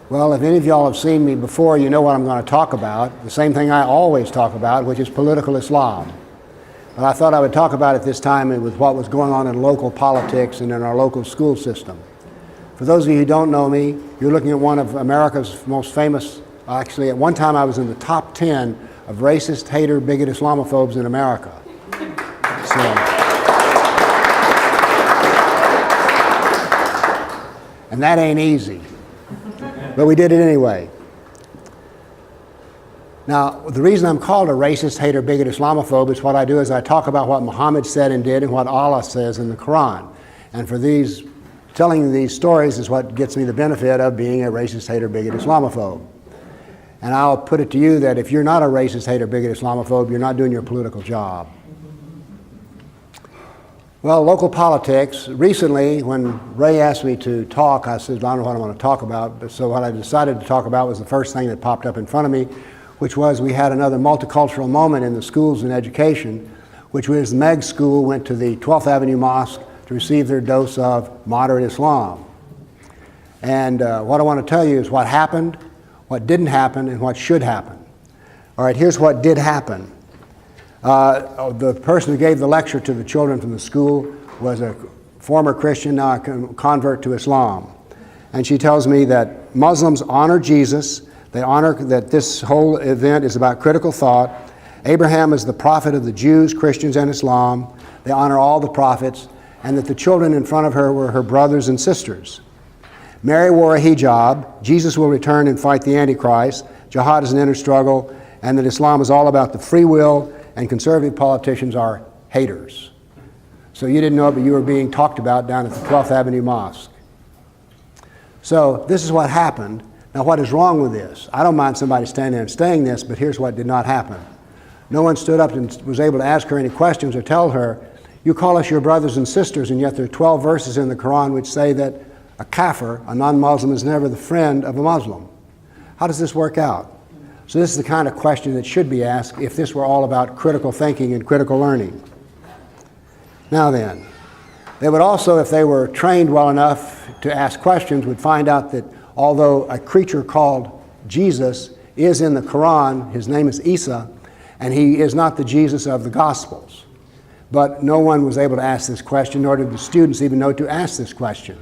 Well, if any of y'all have seen me before, you know what I'm going to talk about. The same thing I always talk about, which is political Islam. But I thought I would talk about it this time with what was going on in local politics and in our local school system. For those of you who don't know me, you're looking at one of America's most famous, actually at one time I was in the top 10 of racist, hater, bigot Islamophobes in America. And that ain't easy. But we did it anyway. Now, the reason I'm called a racist, hater, bigot, Islamophobe is what I do is I talk about what Muhammad said and did and what Allah says in the Quran. And for telling these stories is what gets me the benefit of being a racist, hater, bigot, Islamophobe. And I'll put it to you that if you're not a racist, hater, bigot, Islamophobe, you're not doing your political job. Well, local politics. Recently, when Ray asked me to talk, I said, I don't know what I want to talk about. But so what I decided to talk about was the first thing that popped up in front of me, which was we had another multicultural moment in the schools and education, which was the Meg School went to the 12th Avenue Mosque to receive their dose of moderate Islam. And what I want to tell you is what happened, what didn't happen, and what should happen. All right, here's what did happen. The person who gave the lecture to the children from the school was a former Christian, now a convert to Islam. And she tells me that Muslims honor Jesus. They honor that this whole event is about critical thought. Abraham is the prophet of the Jews, Christians, and Islam. They honor all the prophets. And that the children in front of her were her brothers and sisters. Mary wore a hijab. Jesus will return and fight the Antichrist. Jihad is an inner struggle. And that Islam is all about the free will. And conservative politicians are haters. So you didn't know it, but you were being talked about down at the 12th Avenue Mosque. So this is what happened. Now what is wrong with this? I don't mind somebody standing there and saying this, but here's what did not happen. No one stood up and was able to ask her any questions or tell her, you call us your brothers and sisters, and yet there are 12 verses in the Quran which say that a kafir, a non-Muslim, is never the friend of a Muslim. How does this work out? So this is the kind of question that should be asked if this were all about critical thinking and critical learning. Now then, they would also, if they were trained well enough to ask questions, would find out that although a creature called Jesus is in the Quran, his name is Isa, and he is not the Jesus of the Gospels. But no one was able to ask this question, nor did the students even know to ask this question.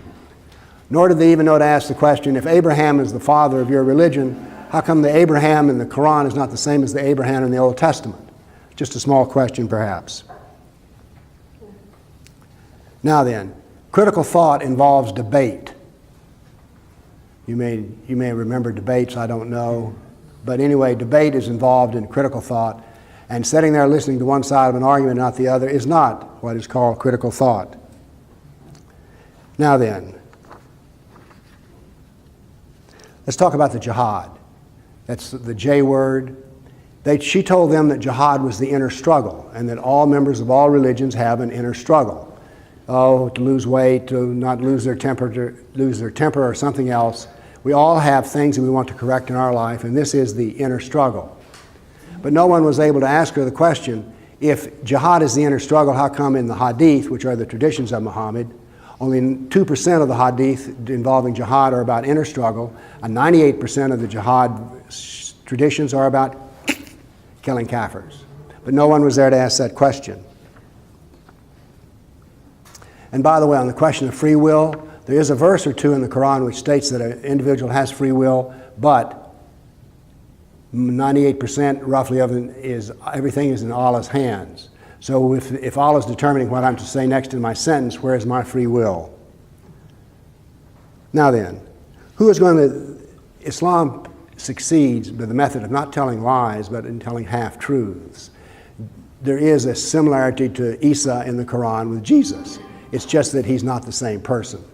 Nor did they even know to ask the question, if Abraham is the father of your religion, how come the Abraham in the Quran is not the same as the Abraham in the Old Testament? Just a small question, perhaps. Now then, critical thought involves debate. You may remember debates, I don't know. But anyway, debate is involved in critical thought. And sitting there listening to one side of an argument, not the other, is not what is called critical thought. Now then, let's talk about the jihad. That's the J word. She told them that jihad was the inner struggle and that all members of all religions have an inner struggle. Oh, to lose weight, to not lose their temper, or something else. We all have things that we want to correct in our life, and this is the inner struggle. But no one was able to ask her the question, if jihad is the inner struggle, how come in the hadith, which are the traditions of Muhammad, only 2% of the hadith involving jihad are about inner struggle, and 98% of the jihad traditions are about killing kafirs. But no one was there to ask that question. And by the way, on the question of free will, there is a verse or two in the Quran which states that an individual has free will, but 98% roughly of it is, everything is in Allah's hands. So if Allah is determining what I'm to say next in my sentence, where is my free will? Now then, Islam succeeds by the method of not telling lies, but in telling half-truths. There is a similarity to Isa in the Quran with Jesus. It's just that he's not the same person.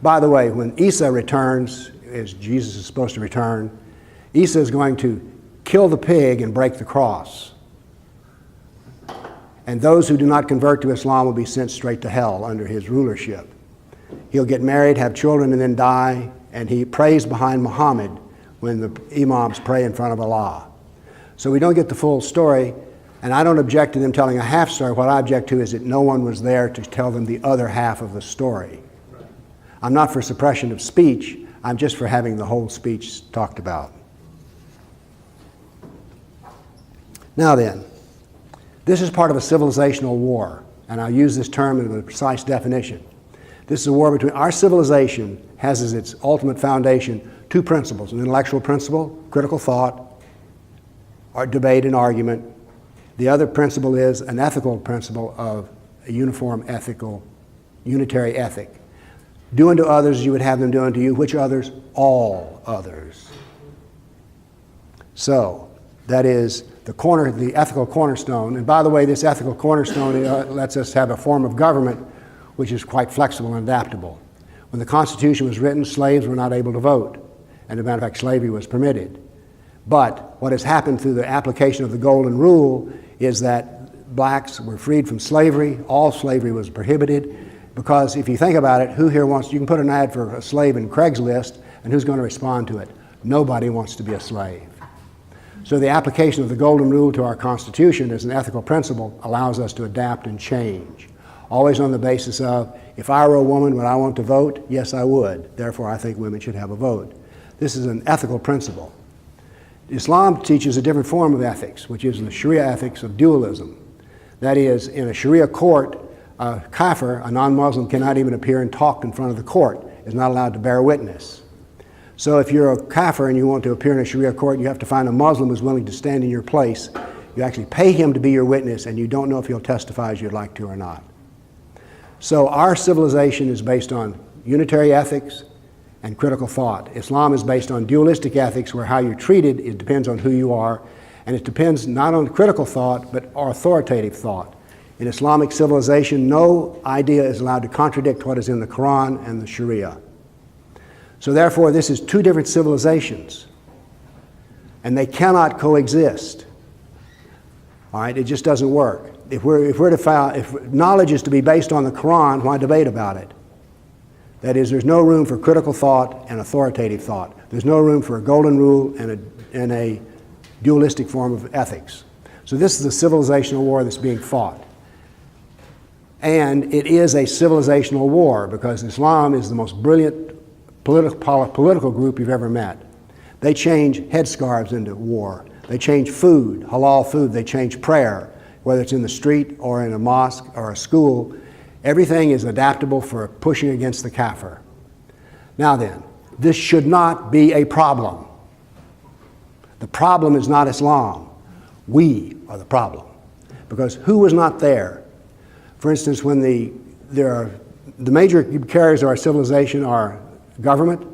By the way, when Isa returns, as Jesus is supposed to return, Isa is going to kill the pig and break the cross. And those who do not convert to Islam will be sent straight to hell under his rulership. He'll get married, have children, and then die, and he prays behind Muhammad when the imams pray in front of Allah. So we don't get the full story, and I don't object to them telling a half story. What I object to is that no one was there to tell them the other half of the story. I'm not for suppression of speech. I'm just for having the whole speech talked about. Now then, this is part of a civilizational war, and I'll use this term in a precise definition. This is a war between our civilization has as its ultimate foundation two principles: an intellectual principle, critical thought, or debate and argument. The other principle is an ethical principle of a uniform ethical, unitary ethic. Do unto others as you would have them do unto you. Which others? All others. So, that is the ethical cornerstone. And by the way, this ethical cornerstone lets us have a form of government which is quite flexible and adaptable. When the Constitution was written, slaves were not able to vote. And as a matter of fact, slavery was permitted. But what has happened through the application of the Golden Rule is that blacks were freed from slavery. All slavery was prohibited. Because if you think about it, who here wants, you can put an ad for a slave in Craigslist, and who's going to respond to it? Nobody wants to be a slave. So the application of the Golden Rule to our Constitution as an ethical principle allows us to adapt and change. Always on the basis of, if I were a woman, would I want to vote? Yes, I would. Therefore, I think women should have a vote. This is an ethical principle. Islam teaches a different form of ethics, which is the Sharia ethics of dualism. That is, in a Sharia court, a kafir, a non-Muslim, cannot even appear and talk in front of the court, is not allowed to bear witness. So if you're a kafir and you want to appear in a Sharia court, you have to find a Muslim who's willing to stand in your place. You actually pay him to be your witness, and you don't know if he'll testify as you'd like to or not. So our civilization is based on unitary ethics and critical thought. Islam is based on dualistic ethics, where how you're treated, it depends on who you are, and it depends not on critical thought, but authoritative thought. In Islamic civilization, no idea is allowed to contradict what is in the Quran and the Sharia. So therefore, this is two different civilizations, and they cannot coexist. All right, it just doesn't work. If knowledge is to be based on the Quran, why debate about it? That is, there's no room for critical thought and authoritative thought. There's no room for a golden rule and a dualistic form of ethics. So this is a civilizational war that's being fought. And it is a civilizational war because Islam is the most brilliant political group you've ever met. They change headscarves into war. They change food, halal food. They change prayer, whether it's in the street or in a mosque or a school. Everything is adaptable for pushing against the kafir. Now then, this should not be a problem. The problem is not Islam. We are the problem. Because who was not there? For instance, when the major carriers of our civilization are government,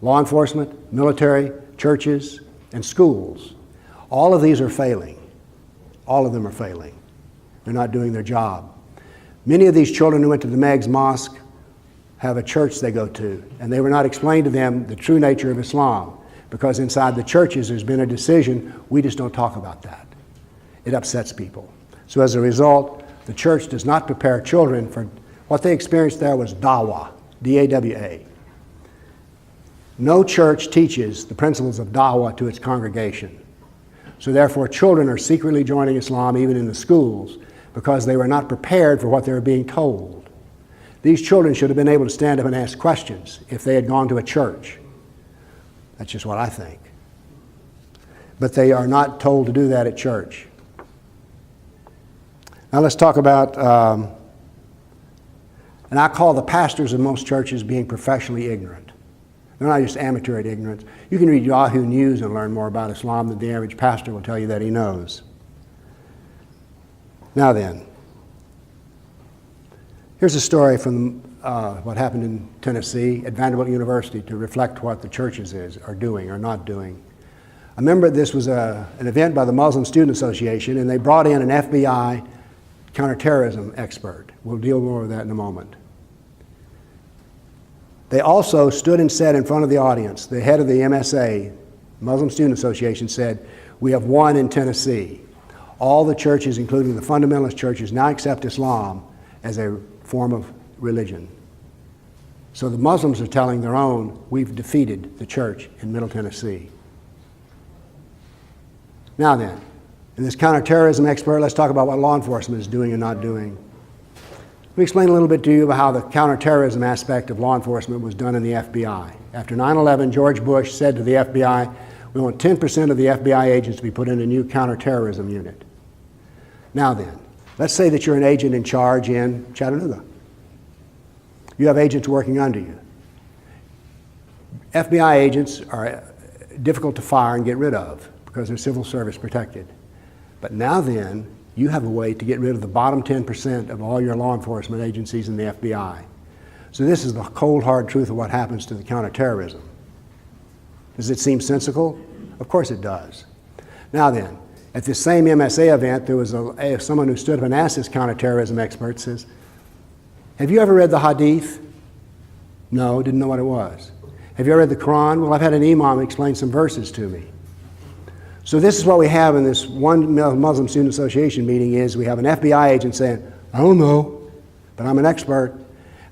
law enforcement, military, churches, and schools. All of these are failing. All of them are failing. They're not doing their job. Many of these children who went to the Meg's Mosque have a church they go to, and they were not explained to them the true nature of Islam, because inside the churches there's been a decision, we just don't talk about that. It upsets people. So as a result, the church does not prepare children for what they experienced there was dawah, D-A-W-A. No church teaches the principles of dawah to its congregation. So therefore, children are secretly joining Islam even in the schools because they were not prepared for what they were being told. These children should have been able to stand up and ask questions if they had gone to a church. That's just what I think. But they are not told to do that at church. Now let's talk about, and I call the pastors of most churches being professionally ignorant. They're not just amateur at ignorance. You can read Yahoo News and learn more about Islam than the average pastor will tell you that he knows. Now then, here's a story from what happened in Tennessee at Vanderbilt University to reflect what the churches are doing or not doing. I remember this was an event by the Muslim Student Association, and they brought in an FBI counterterrorism expert. We'll deal more with that in a moment. They also stood and said in front of the audience, the head of the MSA, Muslim Student Association, said, "We have won in Tennessee. All the churches, including the fundamentalist churches, now accept Islam as a form of religion." So the Muslims are telling their own, we've defeated the church in Middle Tennessee. Now then, in this counterterrorism expert, let's talk about what law enforcement is doing and not doing. Let me explain a little bit to you about how the counterterrorism aspect of law enforcement was done in the FBI After 9/11, George Bush said to the FBI, we want 10% of the FBI agents to be put in a new counterterrorism unit. Now then, let's say that you're an agent in charge in Chattanooga. You have agents working under you. FBI agents are difficult to fire and get rid of because they're civil service protected. But now then, you have a way to get rid of the bottom 10% of all your law enforcement agencies in the FBI. So this is the cold, hard truth of what happens to the counterterrorism. Does it seem sensical? Of course it does. Now then, at this same MSA event, there was someone who stood up and asked this counterterrorism expert, says, have you ever read the Hadith? No, didn't know what it was. Have you ever read the Quran? Well, I've had an imam explain some verses to me. So this is what we have in this one Muslim Student Association meeting is we have an FBI agent saying, I don't know, but I'm an expert.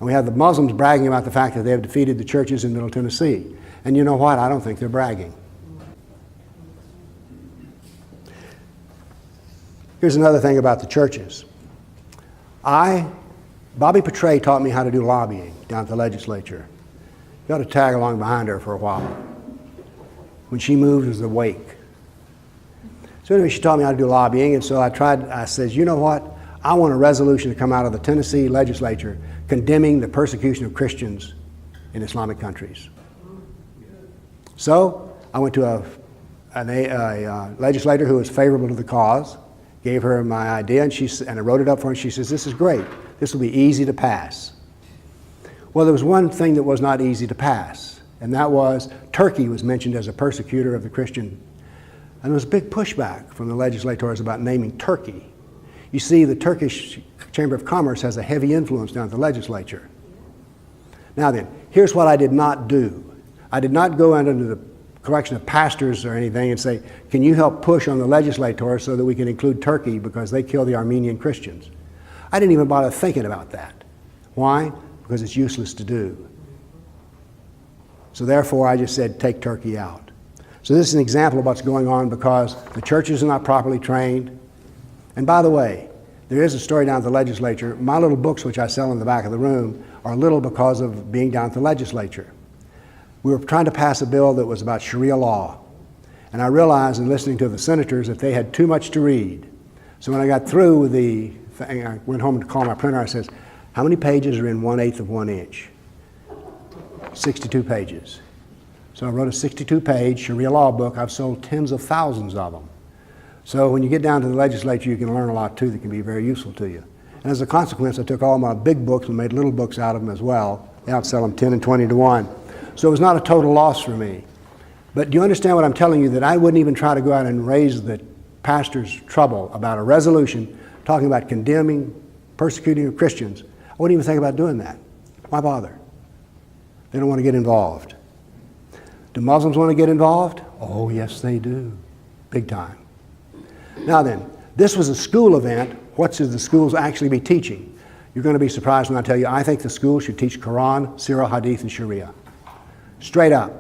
And we have the Muslims bragging about the fact that they have defeated the churches in Middle Tennessee. And you know what? I don't think they're bragging. Here's another thing about the churches. Bobby Petray taught me how to do lobbying down at the legislature. You ought to tag along behind her for a while. When she moved, it was a wake. So anyway, she taught me how to do lobbying, and so I said, you know what? I want a resolution to come out of the Tennessee legislature condemning the persecution of Christians in Islamic countries. So I went to a legislator who was favorable to the cause, gave her my idea, and I wrote it up for her, and she says, this is great. This will be easy to pass. Well, there was one thing that was not easy to pass, and that was Turkey was mentioned as a persecutor of the Christian. And there was a big pushback from the legislators about naming Turkey. You see, the Turkish Chamber of Commerce has a heavy influence down at the legislature. Now then, here's what I did not do. I did not go under the collection of pastors or anything and say, can you help push on the legislators so that we can include Turkey because they kill the Armenian Christians? I didn't even bother thinking about that. Why? Because it's useless to do. So therefore, I just said, take Turkey out. So this is an example of what's going on because the churches are not properly trained. And by the way, there is a story down at the legislature. My little books, which I sell in the back of the room, are little because of being down at the legislature. We were trying to pass a bill that was about Sharia law. And I realized in listening to the senators that they had too much to read. So when I got through with the thing, I went home to call my printer. I says, how many pages are in 1/8 of 1 inch? 62 pages. So I wrote a 62-page Sharia law book. I've sold tens of thousands of them. So when you get down to the legislature, you can learn a lot too that can be very useful to you. And as a consequence, I took all my big books and made little books out of them as well. They outsell them 10 and 20 to 1. So it was not a total loss for me. But do you understand what I'm telling you? That I wouldn't even try to go out and raise the pastor's trouble about a resolution talking about condemning, persecuting of Christians. I wouldn't even think about doing that. Why bother? They don't want to get involved. Do Muslims want to get involved? Oh, yes, they do. Big time. Now then, this was a school event. What should the schools actually be teaching? You're going to be surprised when I tell you I think the schools should teach Quran, Sirah, Hadith, and Sharia. Straight up.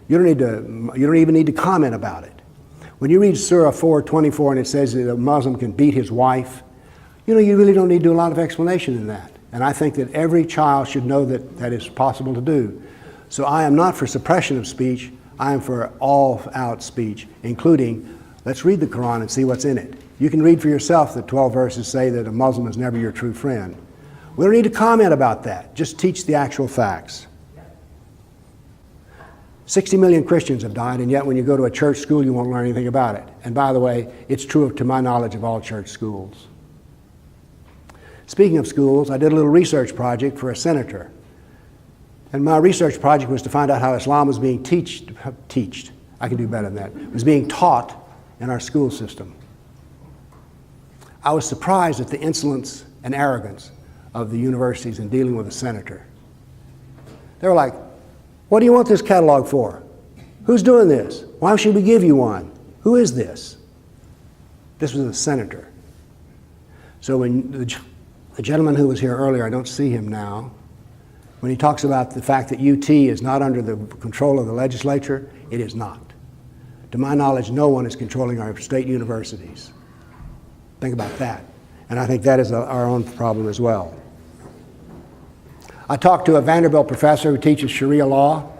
You don't even need to comment about it. When you read Surah 4:24 and it says that a Muslim can beat his wife, you really don't need to do a lot of explanation in that. And I think that every child should know that that is possible to do. So I am not for suppression of speech. I am for all-out speech, including, let's read the Quran and see what's in it. You can read for yourself that 12 verses say that a Muslim is never your true friend. We don't need to comment about that. Just teach the actual facts. 60 million Christians have died, and yet when you go to a church school, you won't learn anything about it. And by the way, it's true to my knowledge of all church schools. Speaking of schools, I did a little research project for a senator. And my research project was to find out how Islam was being taught. I can do better than that. It was being taught in our school system. I was surprised at the insolence and arrogance of the universities in dealing with a senator. They were like, what do you want this catalog for? Who's doing this? Why should we give you one? Who is this? This was a senator. So when the gentleman who was here earlier, I don't see him now, when he talks about the fact that UT is not under the control of the legislature, it is not. To my knowledge, no one is controlling our state universities. Think about that. And I think that is our own problem as well. I talked to a Vanderbilt professor who teaches Sharia law.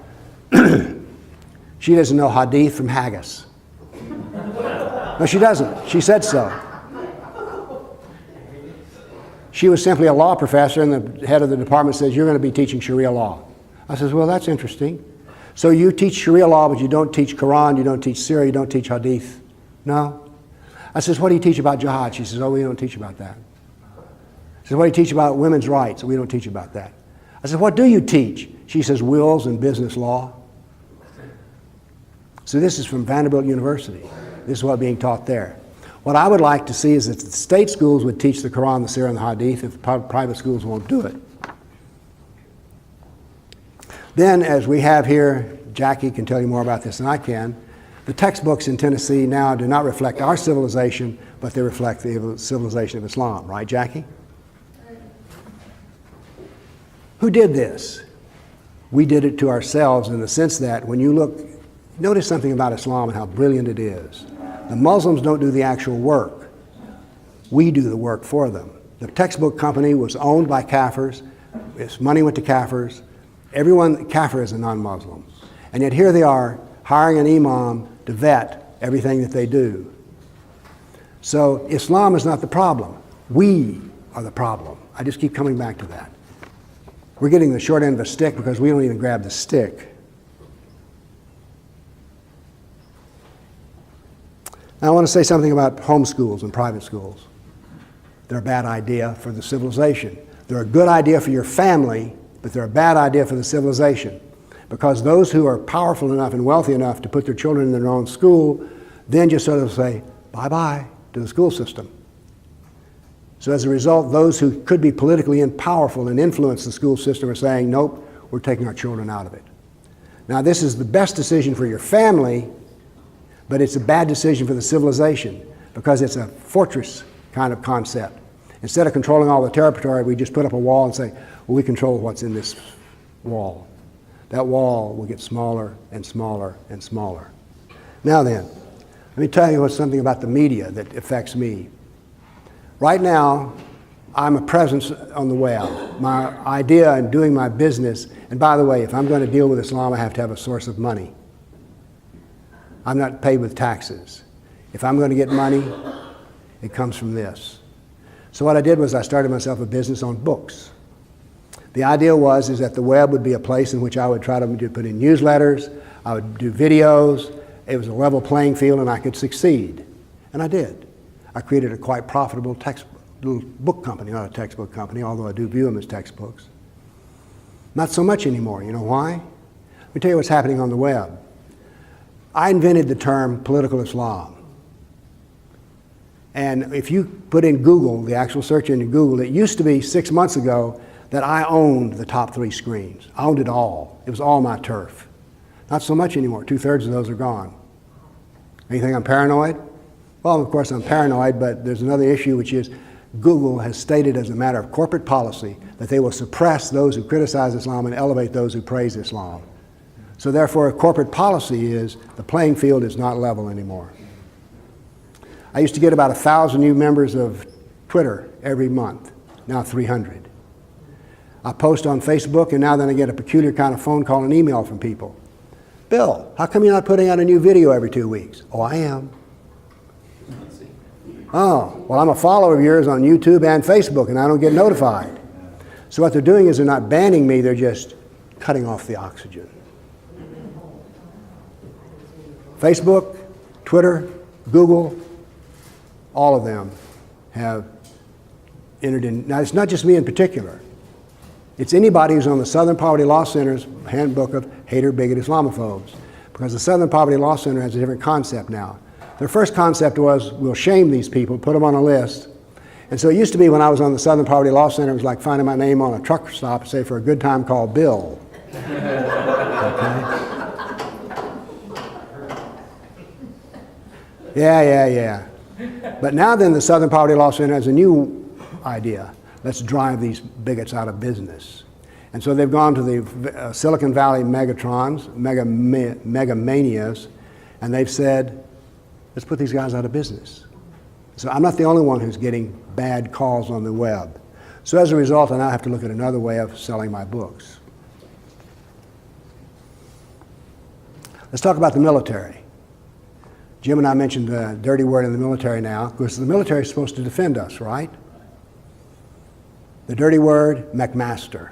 She doesn't know hadith from haggis. No, she doesn't. She said so. She was simply a law professor, and the head of the department says, you're going to be teaching Sharia law. I says, well, that's interesting. So you teach Sharia law, but you don't teach Quran, you don't teach Sirah, you don't teach hadith? No. I says, what do you teach about jihad? She says, oh, we don't teach about that. She says, what do you teach about women's rights? We don't teach about that. I said, what do you teach? She says, wills and business law. So this is from Vanderbilt University. This is what's being taught there. What I would like to see is that the state schools would teach the Quran, the Sirah, and the Hadith if private schools won't do it. Then, as we have here, Jackie can tell you more about this than I can, the textbooks in Tennessee now do not reflect our civilization, but they reflect the civilization of Islam. Right, Jackie? Who did this? We did it to ourselves in the sense that when you look, notice something about Islam and how brilliant it is. The Muslims don't do the actual work. We do the work for them. The textbook company was owned by Kafirs. Its money went to Kafirs. Everyone, Kafir is a non-Muslim. And yet here they are hiring an imam to vet everything that they do. So Islam is not the problem. We are the problem. I just keep coming back to that. We're getting the short end of the stick because we don't even grab the stick. Now I want to say something about homeschools and private schools. They're a bad idea for the civilization. They're a good idea for your family, but they're a bad idea for the civilization. Because those who are powerful enough and wealthy enough to put their children in their own school then just sort of say bye-bye to the school system. So as a result, those who could be politically powerful and influence the school system are saying, nope, we're taking our children out of it. Now this is the best decision for your family, but it's a bad decision for the civilization because it's a fortress kind of concept. Instead of controlling all the territory, we just put up a wall and say, well, we control what's in this wall. That wall will get smaller and smaller and smaller. Now then, let me tell you something about the media that affects me. Right now, I'm a presence on the web. My idea in doing my business, and by the way, if I'm going to deal with Islam, I have to have a source of money. I'm not paid with taxes. If I'm going to get money, it comes from this. So what I did was I started myself a business on books. The idea was that the web would be a place in which I would try to put in newsletters, I would do videos, it was a level playing field and I could succeed. And I did. I created a quite profitable little book company, not a textbook company, although I do view them as textbooks. Not so much anymore. You know why? Let me tell you what's happening on the web. I invented the term political Islam. And if you put in Google, the actual search engine Google, it used to be 6 months ago that I owned the top 3 screens. I owned it all. It was all my turf. Not so much anymore. 2/3 of those are gone. You think I'm paranoid? Well, of course I'm paranoid, but there's another issue, which is Google has stated as a matter of corporate policy that they will suppress those who criticize Islam and elevate those who praise Islam. So therefore, corporate policy is the playing field is not level anymore. I used to get about 1,000 new members of Twitter every month, now 300. I post on Facebook, and now then I get a peculiar kind of phone call and email from people. Bill, how come you're not putting out a new video every 2 weeks? Oh, I am. Oh, well, I'm a follower of yours on YouTube and Facebook, and I don't get notified. So what they're doing is they're not banning me, they're just cutting off the oxygen. Facebook, Twitter, Google, all of them have entered in. Now, it's not just me in particular. It's anybody who's on the Southern Poverty Law Center's handbook of hater, bigot, Islamophobes. Because the Southern Poverty Law Center has a different concept now. Their first concept was, we'll shame these people, put them on a list. And so it used to be when I was on the Southern Poverty Law Center, it was like finding my name on a truck stop, say, for a good time called Bill. Okay? Yeah. But now then the Southern Poverty Law Center has a new idea. Let's drive these bigots out of business. And so they've gone to the Silicon Valley megatrons, megamanias, and they've said, let's put these guys out of business. So I'm not the only one who's getting bad calls on the web. So as a result, I now have to look at another way of selling my books. Let's talk about the military. Jim and I mentioned the dirty word in the military now, because the military is supposed to defend us, right? The dirty word, McMaster.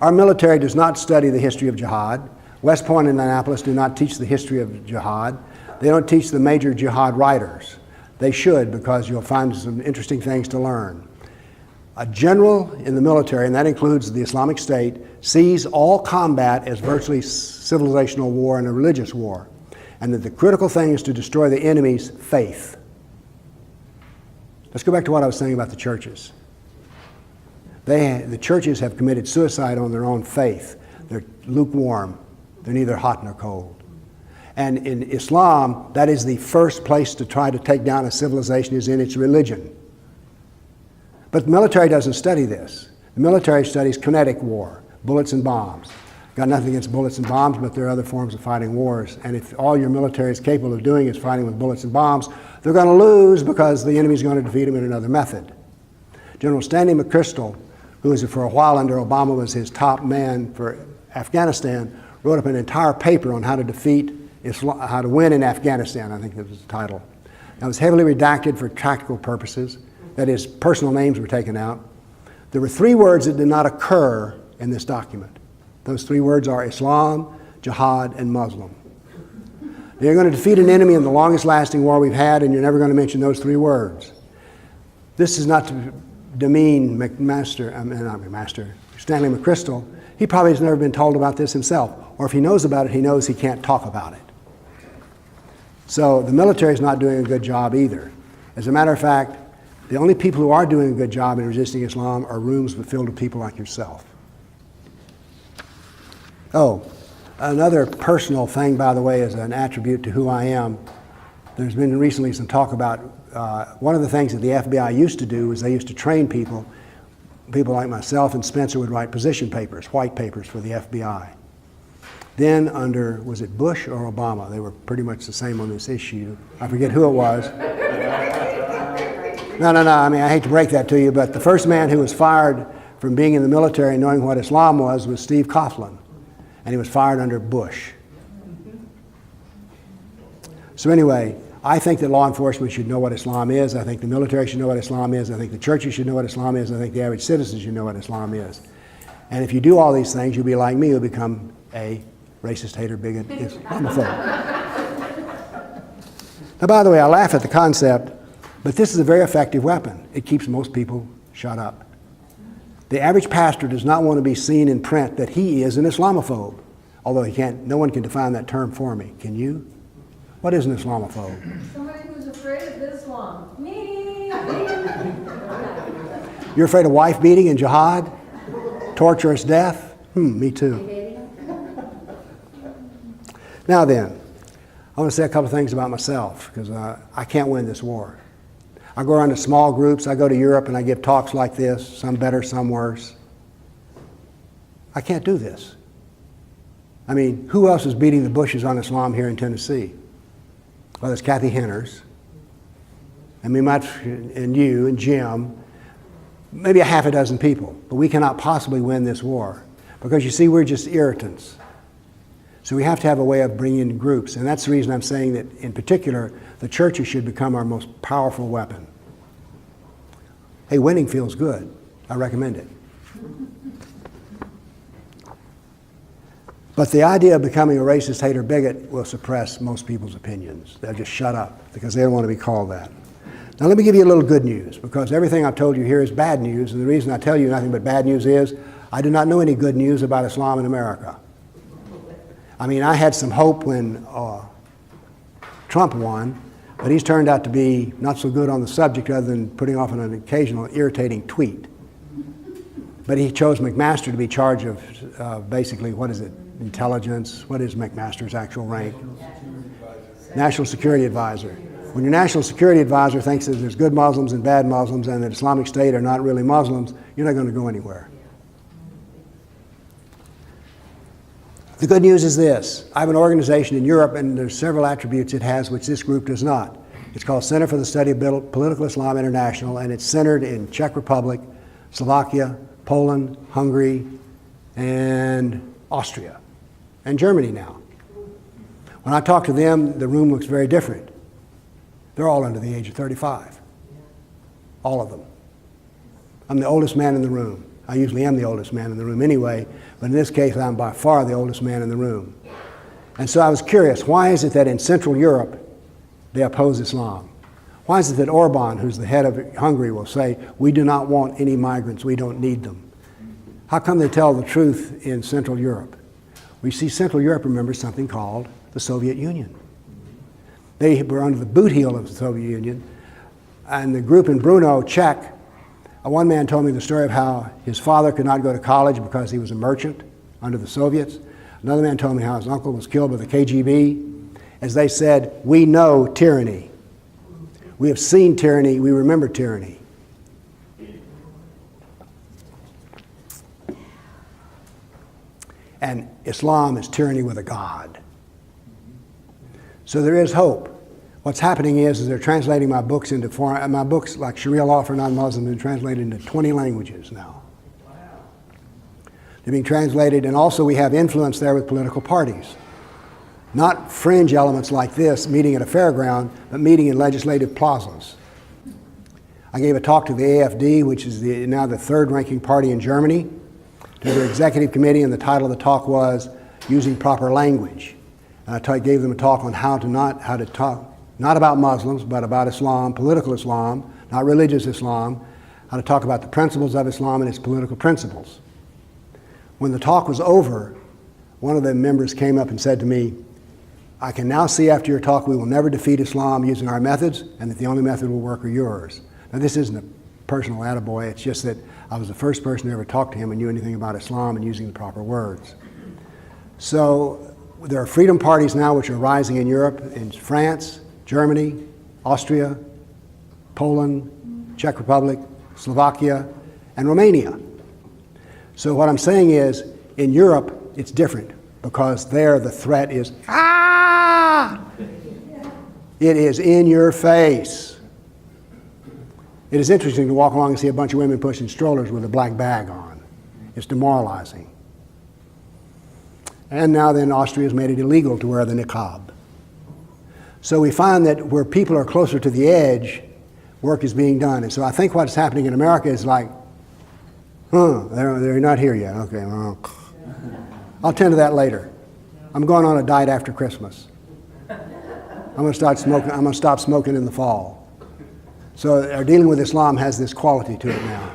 Our military does not study the history of jihad. West Point and Annapolis do not teach the history of jihad. They don't teach the major jihad writers. They should, because you'll find some interesting things to learn. A general in the military, and that includes the Islamic State, sees all combat as virtually civilizational war and a religious war, and that the critical thing is to destroy the enemy's faith. Let's go back to what I was saying about the churches. The churches have committed suicide on their own faith. They're lukewarm. They're neither hot nor cold. And in Islam, that is the first place to try to take down a civilization, is in its religion. But the military doesn't study this. The military studies kinetic war, bullets and bombs. Got nothing against bullets and bombs, but there are other forms of fighting wars. And if all your military is capable of doing is fighting with bullets and bombs, they're going to lose because the enemy's going to defeat them in another method. General Stanley McChrystal, who was for a while under Obama was his top man for Afghanistan, wrote up an entire paper on how to defeat Islam, how to win in Afghanistan, I think that was the title. That was heavily redacted for tactical purposes. That is, personal names were taken out. There were 3 words that did not occur in this document. Those 3 words are Islam, Jihad, and Muslim. You're going to defeat an enemy in the longest lasting war we've had, and you're never going to mention those 3 words. This is not to demean Stanley McChrystal. He probably has never been told about this himself. Or if he knows about it, he knows he can't talk about it. So the military is not doing a good job either. As a matter of fact, the only people who are doing a good job in resisting Islam are rooms filled with people like yourself. Oh, another personal thing, by the way, is an attribute to who I am. There's been recently some talk about one of the things that the FBI used to do is they used to train people like myself and Spencer would write position papers, white papers for the FBI. Then under, was it Bush or Obama? They were pretty much the same on this issue. I forget who it was. No, I mean, I hate to break that to you, but the first man who was fired from being in the military and knowing what Islam was Steve Coughlin. And he was fired under Bush. So anyway, I think that law enforcement should know what Islam is. I think the military should know what Islam is. I think the churches should know what Islam is. I think the average citizen should know what Islam is. And if you do all these things, you'll be like me, you'll become a racist, hater, bigot, Islamophobe. Now, by the way, I laugh at the concept, but this is a very effective weapon. It keeps most people shut up. The average pastor does not want to be seen in print that he is an Islamophobe, although no one can define that term for me. Can you? What is an Islamophobe? Somebody who's afraid of Islam. Me! You're afraid of wife beating and jihad? Torturous death? Me too. Now then, I want to say a couple things about myself, because I can't win this war. I go around to small groups. I go to Europe and I give talks like this, some better, some worse. I can't do this. I mean, who else is beating the bushes on Islam here in Tennessee? Well, there's Kathy Henners, and you and Jim, maybe a half a dozen people. But we cannot possibly win this war because, you see, we're just irritants. So we have to have a way of bringing in groups, and that's the reason I'm saying that, in particular, the churches should become our most powerful weapon. Hey, winning feels good. I recommend it. But the idea of becoming a racist, hater, bigot will suppress most people's opinions. They'll just shut up because they don't want to be called that. Now let me give you a little good news, because everything I've told you here is bad news, and the reason I tell you nothing but bad news is I do not know any good news about Islam in America. I mean, I had some hope when Trump won, but he's turned out to be not so good on the subject other than putting off an occasional irritating tweet. But he chose McMaster to be in charge of basically, what is it, intelligence? What is McMaster's actual rank? National Security Advisor. When your National Security Advisor thinks that there's good Muslims and bad Muslims and that Islamic State are not really Muslims, you're not going to go anywhere. The good news is this. I have an organization in Europe, and there's several attributes it has which this group does not. It's called Center for the Study of Political Islam International, and it's centered in Czech Republic, Slovakia, Poland, Hungary, and Austria. and Germany now. When I talk to them, the room looks very different. They're all under the age of 35. All of them. I'm the oldest man in the room. I usually am the oldest man in the room anyway, but in this case, I'm by far the oldest man in the room. And so I was curious, why is it that in Central Europe, they oppose Islam? Why is it that Orban, who's the head of Hungary, will say, we do not want any migrants, we don't need them? How come they tell the truth in Central Europe? We see Central Europe remembers something called the Soviet Union. They were under the boot heel of the Soviet Union, and the group in Brno, Czech, one man told me the story of how his father could not go to college because he was a merchant under the Soviets. Another man told me how his uncle was killed by the KGB. As they said, we know tyranny. We have seen tyranny, we remember tyranny. And Islam is tyranny with a God. So there is hope. What's happening is they're translating my books into foreign, my books like Sharia law for non-Muslims have been translated into 20 languages now. They're being translated, and also we have influence there with political parties. Not fringe elements like this, meeting at a fairground, but meeting in legislative plazas. I gave a talk to the AfD, which is now the third-ranking party in Germany, to their executive committee, and the title of the talk was Using Proper Language. And I gave them a talk on how to talk, not about Muslims, but about Islam, political Islam, not religious Islam, how to talk about the principles of Islam and its political principles. When the talk was over, one of the members came up and said to me, I can now see after your talk we will never defeat Islam using our methods, and that the only method will work are yours. Now this isn't a personal attaboy, it's just that I was the first person to ever talk to him and knew anything about Islam and using the proper words. So there are freedom parties now which are rising in Europe, in France, Germany, Austria, Poland, Czech Republic, Slovakia, and Romania. So what I'm saying is, in Europe, it's different, because there the threat is, It is in your face. It is interesting to walk along and see a bunch of women pushing strollers with a black bag on. It's demoralizing. And now then Austria has made it illegal to wear the niqab. So we find that where people are closer to the edge, work is being done. And so I think what's happening in America is like, they're not here yet. Okay, well, I'll tend to that later. I'm going on a diet after Christmas. I'm going to start smoking. I'm going to stop smoking in the fall. So our dealing with Islam has this quality to it now.